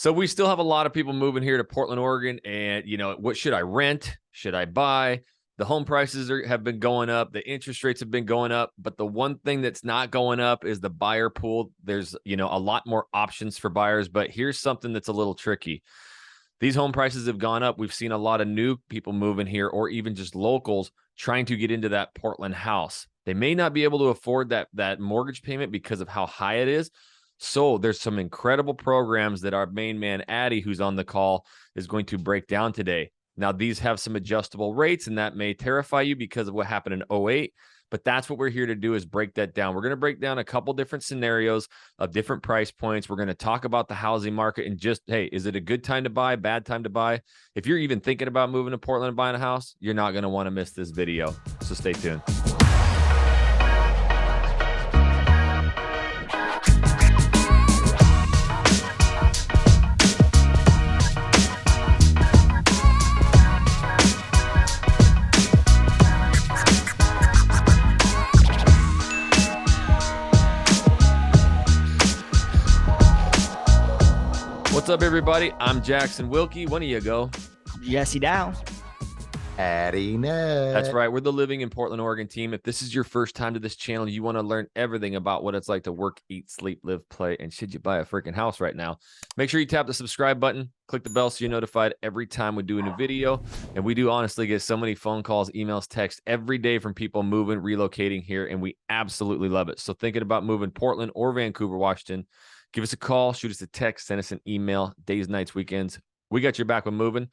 So we still have a lot of people moving here to Portland, Oregon, and what should I rent? Should I buy? The home prices have been going up. The interest rates have been going up, but the one thing that's not going up is the buyer pool. There's, a lot more options for buyers, but here's something that's a little tricky. These home prices have gone up. We've seen a lot of new people moving here, or even just locals trying to get into that Portland house. They may not be able to afford that mortgage payment because of how high it is. So there's some incredible programs that our main man, Addy, who's on the call, is going to break down today. Now, these have some adjustable rates, and that may terrify you because of what happened in 08. But that's what we're here to do, is break that down. We're going to break down a couple different scenarios of different price points. We're going to talk about the housing market and just, hey, is it a good time to buy, bad time to buy? If you're even thinking about moving to Portland and buying a house, you're not going to want to miss this video. So stay tuned. What's up, everybody? I'm Jackson Wilkie. When do you go? Jesse Dow. Addy Ned. That's right. We're the Living in Portland, Oregon team. If this is your first time to this channel, you want to learn everything about what it's like to work, eat, sleep, live, play, and should you buy a freaking house right now, make sure you tap the subscribe button, click the bell so you're notified every time we do a new video. And we do honestly get so many phone calls, emails, texts every day from people moving, relocating here, and we absolutely love it. So thinking about moving Portland or Vancouver, Washington, give us a call, shoot us a text, send us an email, days, nights, weekends. We got your back when moving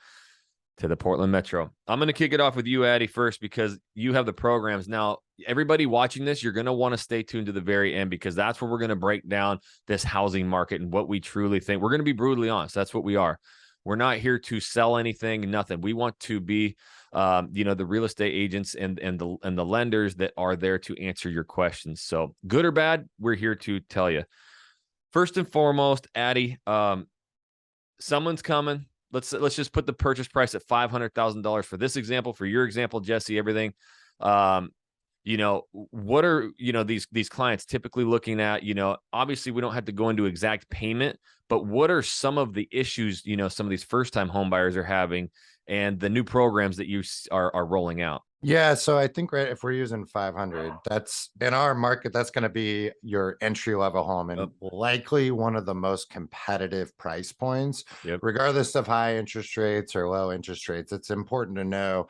to the Portland Metro. I'm going to kick it off with you, Addy, first, because you have the programs. Now, everybody watching this, you're going to want to stay tuned to the very end, because that's where we're going to break down this housing market and what we truly think. We're going to be brutally honest. That's what we are. We're not here to sell anything, nothing. We want to be, the real estate agents and the lenders that are there to answer your questions. So good or bad, we're here to tell you. First and foremost, Addy, someone's coming. Let's just put the purchase price at $500,000 for this example. For your example, Jesse, everything. What are these clients typically looking at? Obviously, we don't have to go into exact payment, but what are some of the issues some of these first-time home buyers are having, and the new programs that you are rolling out? Yeah, so I think if we're using 500, that's in our market, that's going to be your entry level home, and likely one of the most competitive price points. Regardless of high interest rates or low interest rates. It's important to know,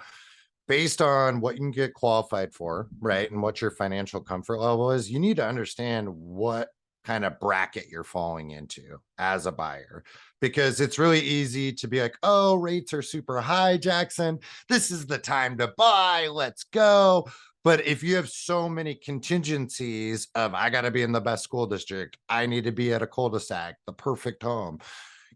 based on what you can get qualified for, right, and what your financial comfort level is, you need to understand what kind of bracket you're falling into as a buyer, because it's really easy to be like, oh, rates are super high, Jackson, this is the time to buy, let's go. But if you have so many contingencies of, I got to be in the best school district, I need to be at a cul-de-sac, the perfect home,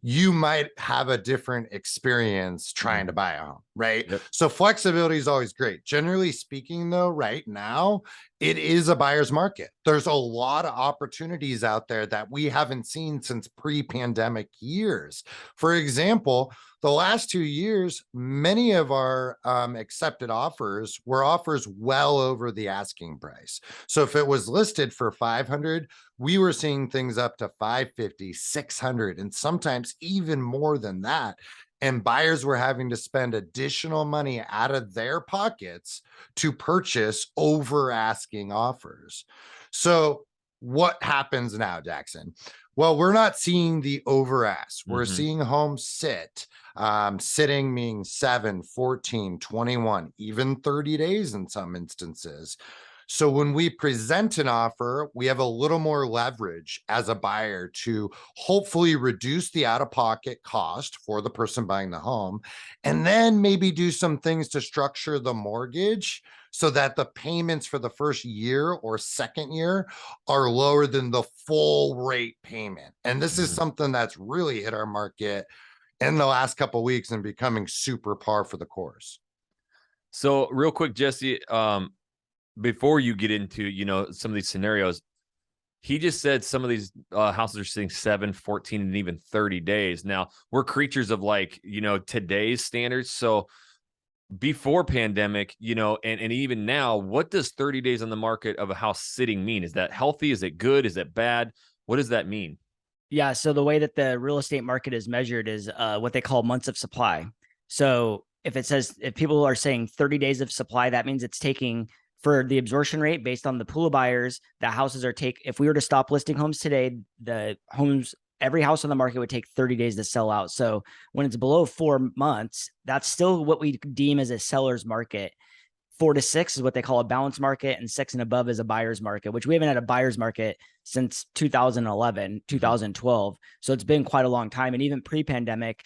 you might have a different experience trying to buy a home, right? So flexibility is always great. Generally speaking, though, right now, it is a buyer's market. There's a lot of opportunities out there that we haven't seen since pre-pandemic years. For example, the last 2 years, many of our accepted offers were offers well over the asking price. So if it was listed for 500, we were seeing things up to 550, 600, and sometimes even more than that. And buyers were having to spend additional money out of their pockets to purchase over asking offers. So what happens now, Jackson? Well, we're not seeing the over ask. We're seeing homes sitting meaning 7, 14, 21, even 30 days in some instances. So when we present an offer, we have a little more leverage as a buyer to hopefully reduce the out-of-pocket cost for the person buying the home, and then maybe do some things to structure the mortgage so that the payments for the first year or second year are lower than the full rate payment. And this is something that's really hit our market in the last couple of weeks and becoming super par for the course. So real quick, Jesse, before you get into, some of these scenarios, he just said some of these houses are sitting 7, 14, and even 30 days. Now, we're creatures of today's standards. So before pandemic, and even now, what does 30 days on the market of a house sitting mean? Is that healthy? Is it good? Is it bad? What does that mean? Yeah. So the way that the real estate market is measured is what they call months of supply. So if people are saying 30 days of supply, that means it's taking for the absorption rate based on the pool of buyers that houses are if we were to stop listing homes today, every house on the market would take 30 days to sell out. So when it's below 4 months, that's still what we deem as a seller's market. 4 to 6 is what they call a balanced market, and 6 and above is a buyer's market, which we haven't had a buyer's market since 2011, 2012. So it's been quite a long time. And even pre-pandemic,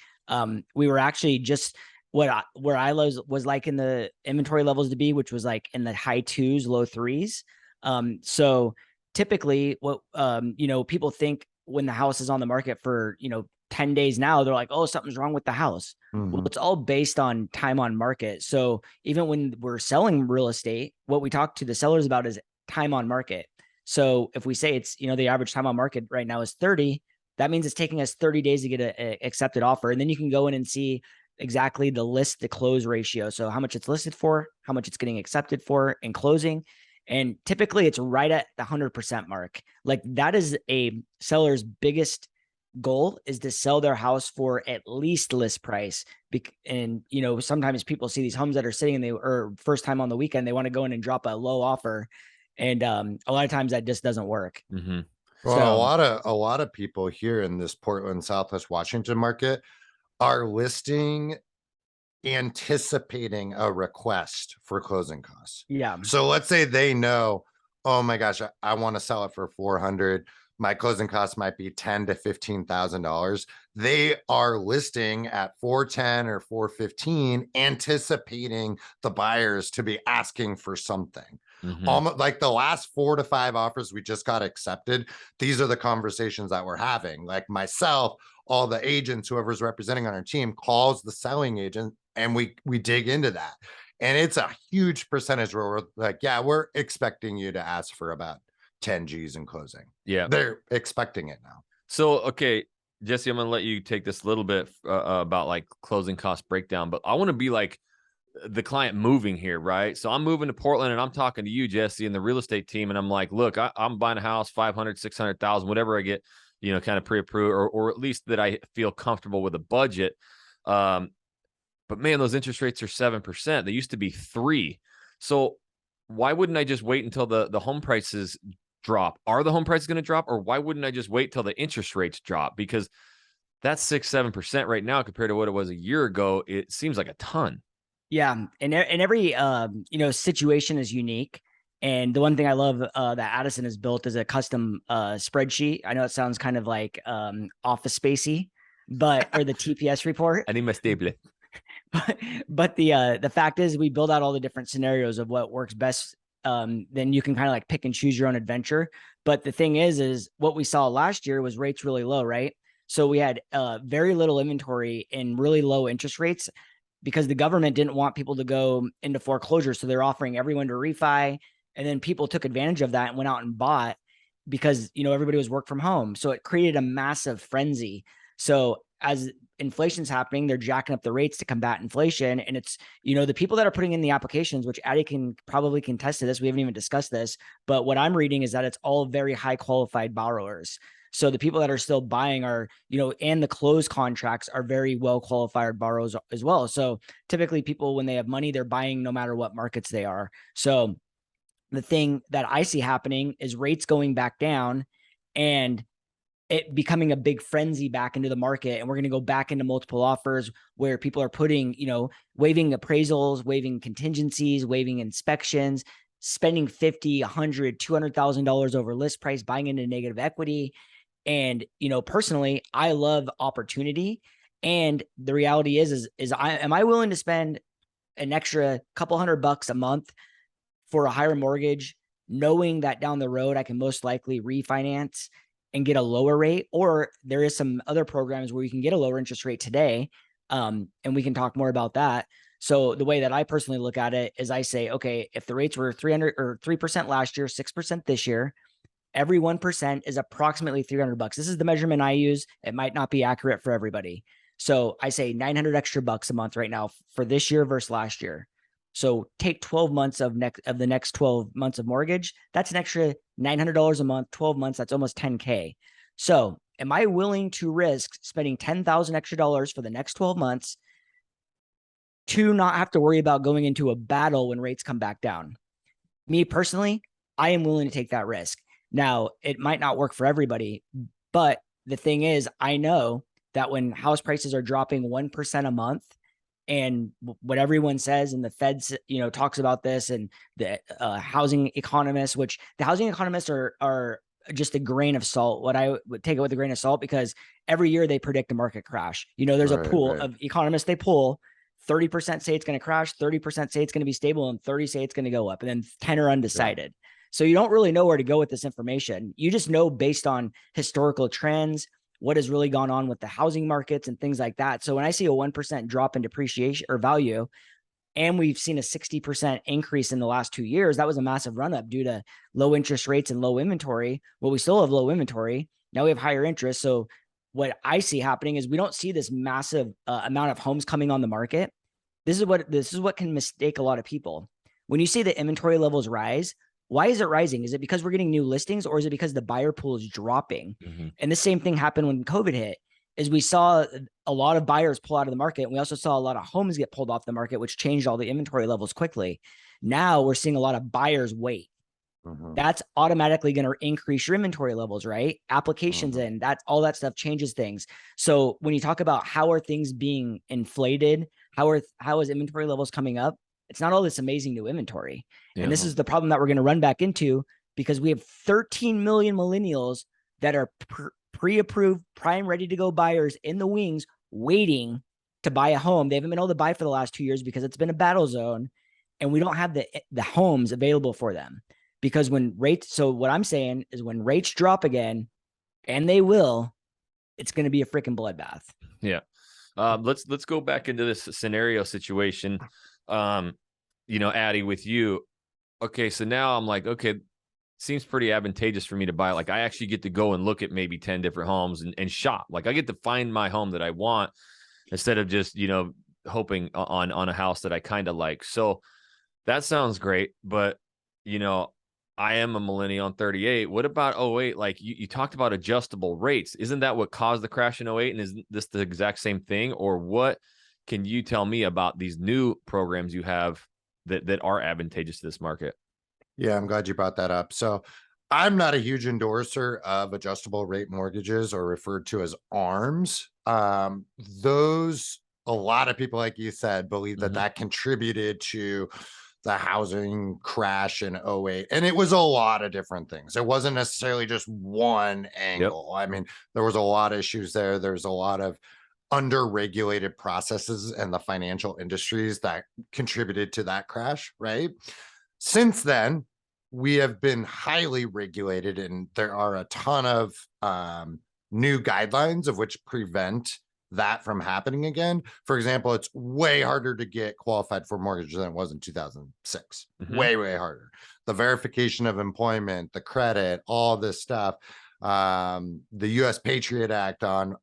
we were actually just where I was like in the inventory levels to be, which was like in the high 2s, low 3s. So typically what, people think when the house is on the market for, 10 days now, they're like, oh, something's wrong with the house. Well, it's all based on time on market. So even when we're selling real estate, what we talk to the sellers about is time on market. So if we say it's, the average time on market right now is 30, that means it's taking us 30 days to get an accepted offer. And then you can go in and see exactly the list to close ratio. So how much it's listed for, how much it's getting accepted for in closing. And typically it's right at the 100% mark. Like that is a seller's biggest goal, is to sell their house for at least list price. And sometimes people see these homes that are sitting and they are first time on the weekend, they want to go in and drop a low offer, and a lot of times that just doesn't work. Well, a lot of people here in this Portland, Southwest Washington market are listing anticipating a request for closing costs. Yeah. So let's say they know, oh my gosh, I want to sell it for 400. My closing costs might be $10,000 to $15,000. They are listing at 410 or 415, anticipating the buyers to be asking for something. Almost like the last 4 to 5 offers we just got accepted. These are the conversations that we're having. Like myself, all the agents, whoever's representing on our team calls the selling agent, and we dig into that. And it's a huge percentage where we're like, yeah, we're expecting you to ask for about 10 G's in closing. Yeah. They're expecting it now. So, okay, Jesse, I'm going to let you take this a little bit about like closing cost breakdown, but I want to be like the client moving here, right? So I'm moving to Portland and I'm talking to you, Jesse, and the real estate team. And I'm like, look, I'm buying a house, 500, 600,000, whatever I get, kind of pre-approved, or at least that I feel comfortable with a budget. But man, those interest rates are 7%. They used to be 3. So why wouldn't I just wait until the home prices drop? Are the home prices going to drop, or why wouldn't I just wait till the interest rates drop? Because that's 6-7% right now compared to what it was a year ago. It seems like a ton. Yeah, and every situation is unique. And the one thing I love that Addison has built is a custom spreadsheet. I know it sounds kind of like Office Spacey, or the TPS report. I need my stapler. But the fact is, we build out all the different scenarios of what works best. Then you can kind of like pick and choose your own adventure. But the thing is what we saw last year was rates really low, right? So we had very little inventory and really low interest rates, because the government didn't want people to go into foreclosure. So they're offering everyone to refi. And then people took advantage of that and went out and bought, because, everybody was work from home. So it created a massive frenzy. So as inflation's happening, they're jacking up the rates to combat inflation. And it's, the people that are putting in the applications, which Addie can probably contest to this, we haven't even discussed this, but what I'm reading is that it's all very high qualified borrowers. So the people that are still buying are, and the closed contracts are very well qualified borrowers as well. So typically people, when they have money, they're buying no matter what markets they are. So the thing that I see happening is rates going back down and it becoming a big frenzy back into the market. And we're going to go back into multiple offers where people are putting, waiving appraisals, waiving contingencies, waiving inspections, spending $50, $100, $200,000 over list price, buying into negative equity. And, personally, I love opportunity. And the reality is am I willing to spend an extra couple $100 a month for a higher mortgage, knowing that down the road I can most likely refinance and get a lower rate? Or there is some other programs where you can get a lower interest rate today. And we can talk more about that. So the way that I personally look at it is I say, okay, if the rates were 3% last year, 6% this year, every 1% is approximately $300. This is the measurement I use. It might not be accurate for everybody. So I say 900 extra bucks a month right now for this year versus last year. So take 12 months of the next 12 months of mortgage. That's an extra $900 a month, 12 months. That's almost $10K. So am I willing to risk spending $10,000 extra for the next 12 months to not have to worry about going into a battle when rates come back down? Me personally, I am willing to take that risk. Now, it might not work for everybody, but the thing is, I know that when house prices are dropping 1% a month, and what everyone says, and the Feds, talks about this, and the housing economists, which the housing economists are just a grain of salt. What I would take it with a grain of salt, because every year they predict a market crash. There's a pool of economists they pull. 30% say it's going to crash, 30% say it's going to be stable, and 30 say it's going to go up, and then 10 are undecided. Yeah. So you don't really know where to go with this information. You just know based on historical trends, what has really gone on with the housing markets and things like that. So when I see a 1% drop in depreciation or value, and we've seen a 60% increase in the last 2 years, that was a massive run up due to low interest rates and low inventory. Well, we still have low inventory. Now we have higher interest. So what I see happening is we don't see this massive amount of homes coming on the market. This is what can mistake a lot of people. When you see the inventory levels rise, why is it rising? Is it because we're getting new listings, or is it because the buyer pool is dropping? Mm-hmm. And the same thing happened when COVID hit, is we saw a lot of buyers pull out of the market. And we also saw a lot of homes get pulled off the market, which changed all the inventory levels quickly. Now we're seeing a lot of buyers wait. Mm-hmm. That's automatically going to increase your inventory levels, right? Applications in, that's all that stuff changes things. So when you talk about how are things being inflated, how is inventory levels coming up? It's not all this amazing new inventory. Yeah. And this is the problem that we're going to run back into, because we have 13 million millennials that are pre-approved, prime, ready to go buyers in the wings, waiting to buy a home. They haven't been able to buy for the last 2 years because it's been a battle zone, and we don't have the homes available for them. Because so what I'm saying is, when rates drop again, and they will, it's going to be a freaking bloodbath. Yeah. Let's go back into this scenario situation. Addie, with you. Okay. So now I'm like, okay, seems pretty advantageous for me to buy. Like, I actually get to go and look at maybe 10 different homes and shop. Like, I get to find my home that I want, instead of just, hoping on a house that I kind of like. So that sounds great. But, I am a millennial, on 38. What about 08? Like, you talked about adjustable rates. Isn't that what caused the crash in 08? And isn't this the exact same thing? Or what can you tell me about these new programs you have that are advantageous to this market? Yeah, I'm glad you brought that up. So I'm not a huge endorser of adjustable rate mortgages, or referred to as ARMs. A lot of people, like you said, believe that contributed to the housing crash in 08. And it was a lot of different things. It wasn't necessarily just one angle. Yep. I mean, there was a lot of issues there. There's a lot of under-regulated processes in the financial industries that contributed to that crash, right? Since then, we have been highly regulated, and there are a ton of new guidelines of which prevent that from happening again. For example, it's way harder to get qualified for mortgage than it was in 2006. Way harder. The verification of employment, the credit, all this stuff. The U.S. Patriot Act on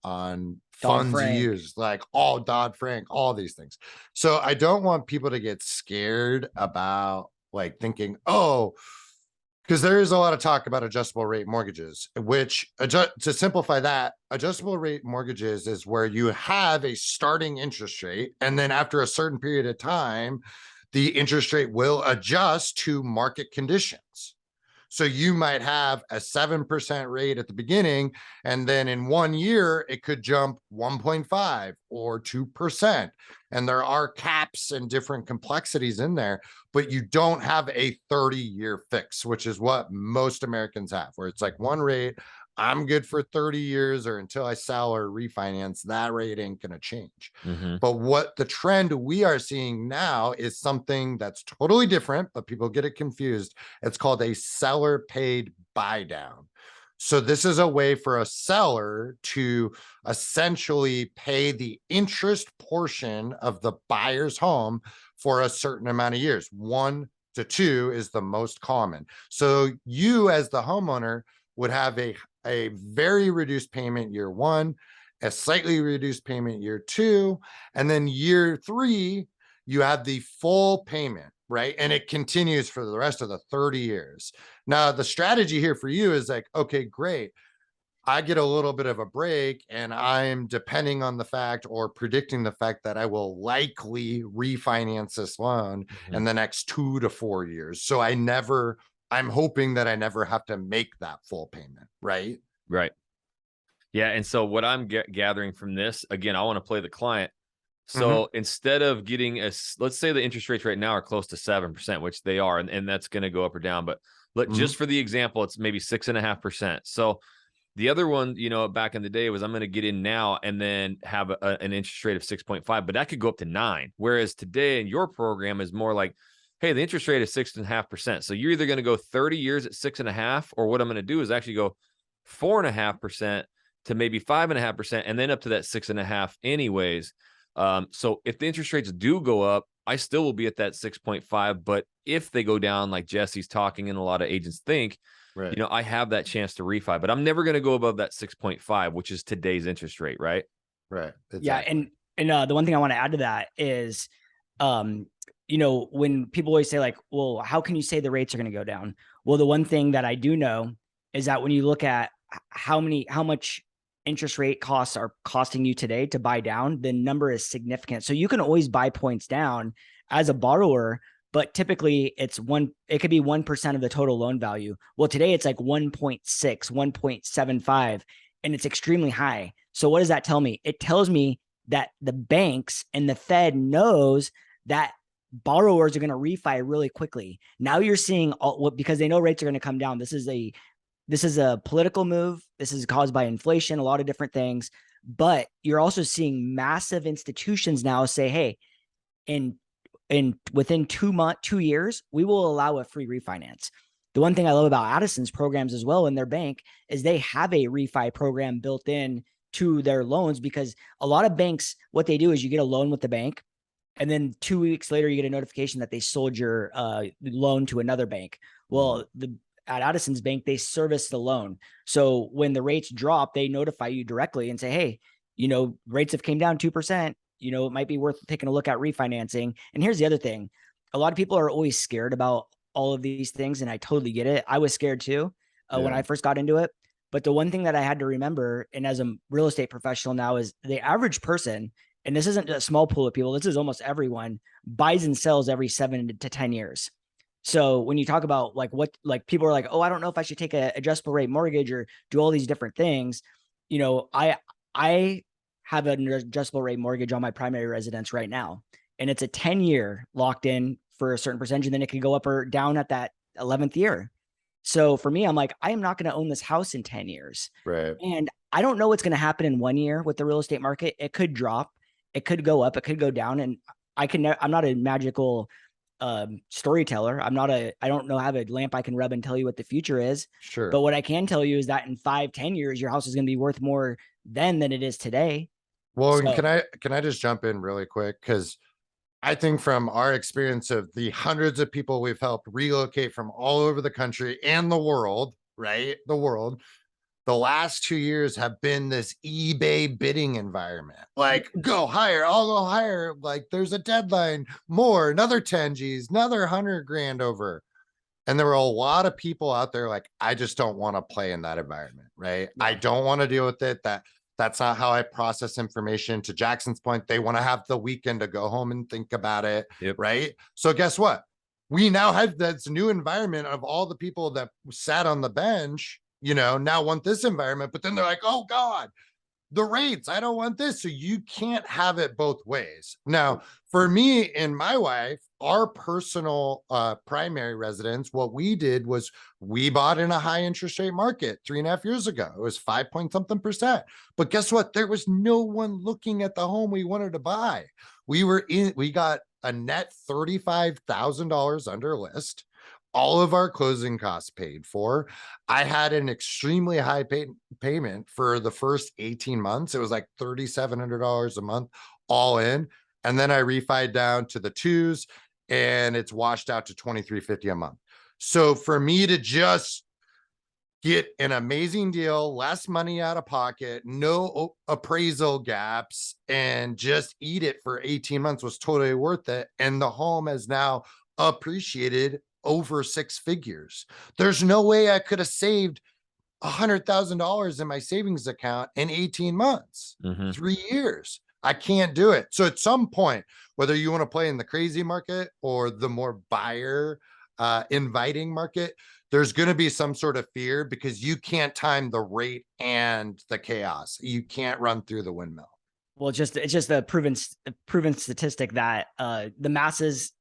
funds used, like all Dodd-Frank, all these things. So I don't want people to get scared about like thinking, because there is a lot of talk about adjustable rate mortgages, which, to simplify that, adjustable rate mortgages is where you have a starting interest rate, and then after a certain period of time, the interest rate will adjust to market conditions. So you might have a 7% rate at the beginning, and then in 1 year, it could jump 1.5 or 2%. And there are caps and different complexities in there, but you don't have a 30-year fix, which is what most Americans have, where it's like one rate, I'm good for 30 years, or until I sell or refinance, that rate ain't going to change. But what the trend we are seeing now is something that's totally different, but people get it confused. It's called a seller paid buy down. So this is a way for a seller to essentially pay the interest portion of the buyer's home for a certain amount of years. 1 to 2 is the most common. So you, as the homeowner, would have a very reduced payment year 1, a slightly reduced payment year 2, and then year 3, you have the full payment, right? And it continues for the rest of the 30 years. Now, the strategy here for you is like, okay, great. I get a little bit of a break, and I'm depending on the fact or predicting the fact that I will likely refinance this loan in the next 2 to 4 years. So I'm hoping that I never have to make that full payment, right? Right. Yeah. And so what I'm gathering from this, again, I want to play the client. So instead of getting let's say the interest rates right now are close to 7%, which they are, and that's going to go up or down. But just for the example, it's maybe 6.5%. So the other one, back in the day was I'm going to get in now and then have an interest rate of 6.5, but that could go up to 9. Whereas today in your program is more like, hey, the interest rate is 6.5%. So you're either going to go 30 years at 6.5, or what I'm going to do is actually go 4.5% to maybe 5.5%, and then up to that 6.5 anyways. So if the interest rates do go up, I still will be at that 6.5. But if they go down, like Jesse's talking and a lot of agents think, Right. I have that chance to refi, but I'm never going to go above that 6.5, which is today's interest rate, right? Right. Exactly. Yeah. And the one thing I want to add to that is, when people always say like, well, how can you say the rates are going to go down? Well, the one thing that I do know is that when you look at how much interest rate costs are costing you today to buy down, the number is significant. So you can always buy points down as a borrower, but typically it could be 1% of the total loan value. Well, today it's like 1.6, 1.75, and it's extremely high. So what does that tell me? It tells me that the banks and the Fed knows that borrowers are going to refi really quickly. Now you're seeing because they know rates are going to come down. This is a political move. This is caused by inflation, a lot of different things. But you're also seeing massive institutions now say, hey, within 2 years, we will allow a free refinance. The one thing I love about Addison's programs as well in their bank is they have a refi program built in to their loans, because a lot of banks, what they do is you get a loan with the bank, and then 2 weeks later, you get a notification that they sold your loan to another bank. Well, at Addison's bank, they service the loan. So when the rates drop, they notify you directly and say, hey, rates have came down 2%. It might be worth taking a look at refinancing. And here's the other thing. A lot of people are always scared about all of these things, and I totally get it. I was scared too when I first got into it. But the one thing that I had to remember, and as a real estate professional now, is the average person, and this isn't a small pool of people, this is almost everyone, buys and sells every 7 to 10 years. So when you talk about people are like, oh, I don't know if I should take a adjustable rate mortgage or do all these different things. I have an adjustable rate mortgage on my primary residence right now, and it's a 10-year locked in for a certain percentage, and then it can go up or down at that 11th year. So for me, I'm like, I am not going to own this house in 10 years. Right. And I don't know what's going to happen in 1 year with the real estate market. It could drop, it could go up, it could go down. And I'm not a magical storyteller. I don't know, have a lamp I can rub and tell you what the future is. Sure. But what I can tell you is that in 5-10 years, your house is going to be worth more then than it is today. Well, so, can I just jump in really quick? Because I think from our experience of the hundreds of people we've helped relocate from all over the country and the world, right? The last 2 years have been this eBay bidding environment. Like, go higher, I'll go higher. Like, there's a deadline, more, another 10 G's, another 100 grand over. And there were a lot of people out there like, I just don't want to play in that environment, right? Yeah. I don't want to deal with it. That's not how I process information. To Jackson's point, they want to have the weekend to go home and think about it, right? So guess what? We now have this new environment of all the people that sat on the bench, now want this environment, but then they're like, oh God, the rates, I don't want this. So you can't have it both ways. Now, for me and my wife, our personal primary residence, what we did was we bought in a high interest rate market 3.5 years ago. It was 5 point something%. But guess what? There was no one looking at the home we wanted to buy. We got a net $35,000 under list. All of our closing costs paid for. I had an extremely high payment for the first 18 months. It was like $3,700 a month all in. And then I refied down to the 2s, and it's washed out to $2,350 a month. So for me to just get an amazing deal, less money out of pocket, no appraisal gaps, and just eat it for 18 months was totally worth it. And the home has now appreciated over 6 figures. There's no way I could have saved $100,000 in my savings account in 18 months, Mhm. 3 years. I can't do it. So at some point, whether you want to play in the crazy market or the more buyer inviting market, there's going to be some sort of fear because you can't time the rate and the chaos. You can't run through the windmill. Well, it's just a proven statistic that the masses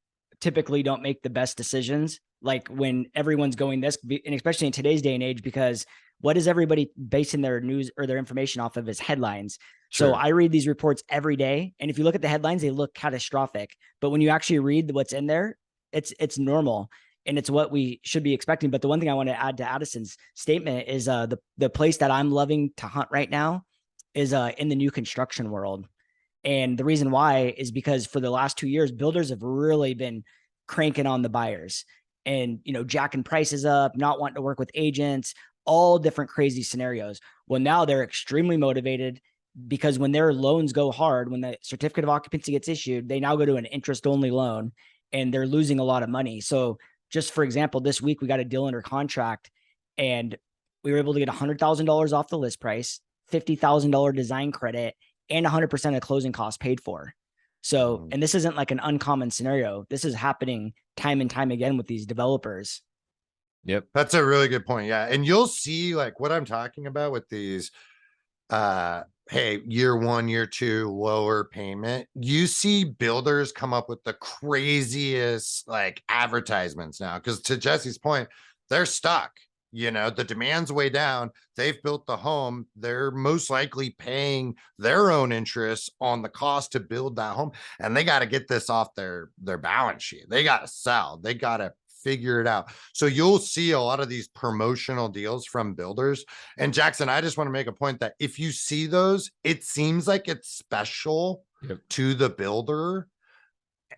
typically don't make the best decisions. Like when everyone's going this, and especially in today's day and age, because what is everybody basing their news or their information off of is headlines. Sure. So I read these reports every day, and if you look at the headlines, they look catastrophic. But when you actually read what's in there, it's normal. And it's what we should be expecting. But the one thing I want to add to Addison's statement is the place that I'm loving to hunt right now is in the new construction world. And the reason why is because for the last 2 years, builders have really been cranking on the buyers and, you know, jacking prices up, not wanting to work with agents, all different crazy scenarios. Well, now they're extremely motivated because when their loans go hard, when the certificate of occupancy gets issued, they now go to an interest only loan and they're losing a lot of money. So just for example, this week we got a deal under contract and we were able to get $100,000 off the list price, $50,000 design credit, and 100% of closing costs paid for. So, and this isn't like an uncommon scenario. This is happening time and time again with these developers. Yep. That's a really good point. Yeah. And you'll see like what I'm talking about with these, hey, year 1, year 2, lower payment. You see builders come up with the craziest like advertisements now. Cause to Jesse's point, they're stuck. You know, the demand's way down. They've built the home. They're most likely paying their own interest on the cost to build that home. And they got to get this off their balance sheet. They got to sell. They got to figure it out. So you'll see a lot of these promotional deals from builders. And Jackson, I just want to make a point that if you see those, it seems like it's special to the builder.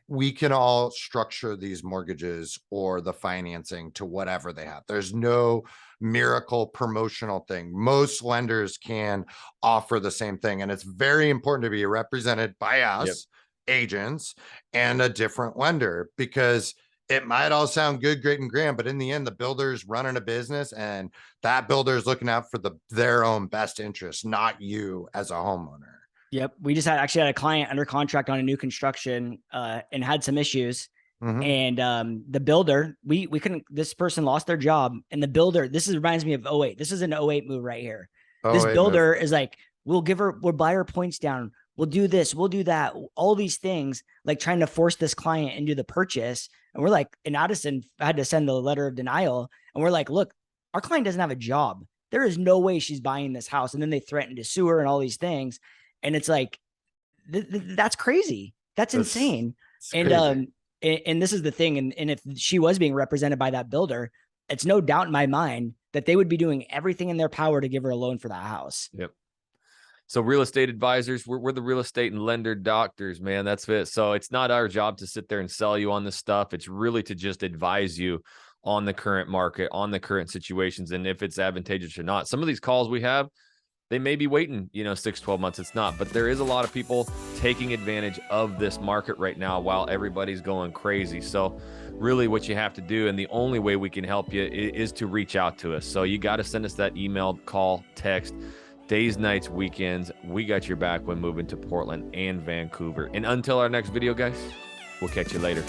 We can all structure these mortgages or the financing to whatever they have. There's no miracle promotional thing. Most lenders can offer the same thing. And it's very important to be represented by us, agents, and a different lender, because it might all sound good, great, and grand, but in the end, the builder's running a business and that builder is looking out for their own best interest, not you as a homeowner. Yep. We just actually had a client under contract on a new construction and had some issues. And the builder, we couldn't, this person lost their job, and the builder, reminds me of 08. This is an 08 move right here. This builder is like, we'll buy her points down. We'll do this. We'll do that. All these things, like trying to force this client into the purchase. And we're like, and Addison had to send a letter of denial. And we're like, look, our client doesn't have a job. There is no way she's buying this house. And then they threatened to sue her and all these things. And it's like, that's crazy. That's insane. And this is the thing. And if she was being represented by that builder, it's no doubt in my mind that they would be doing everything in their power to give her a loan for that house. Yep. So real estate advisors, we're the real estate and lender doctors, man. That's it. So it's not our job to sit there and sell you on this stuff. It's really to just advise you on the current market, on the current situations, and if it's advantageous or not. Some of these calls we have, they may be waiting, 6-12 months. It's not, but there is a lot of people taking advantage of this market right now while everybody's going crazy. So really what you have to do, and the only way we can help you, is to reach out to us. So you got to send us that email, call, text, days, nights, weekends. We got your back when moving to Portland and Vancouver. And until our next video, guys, we'll catch you later.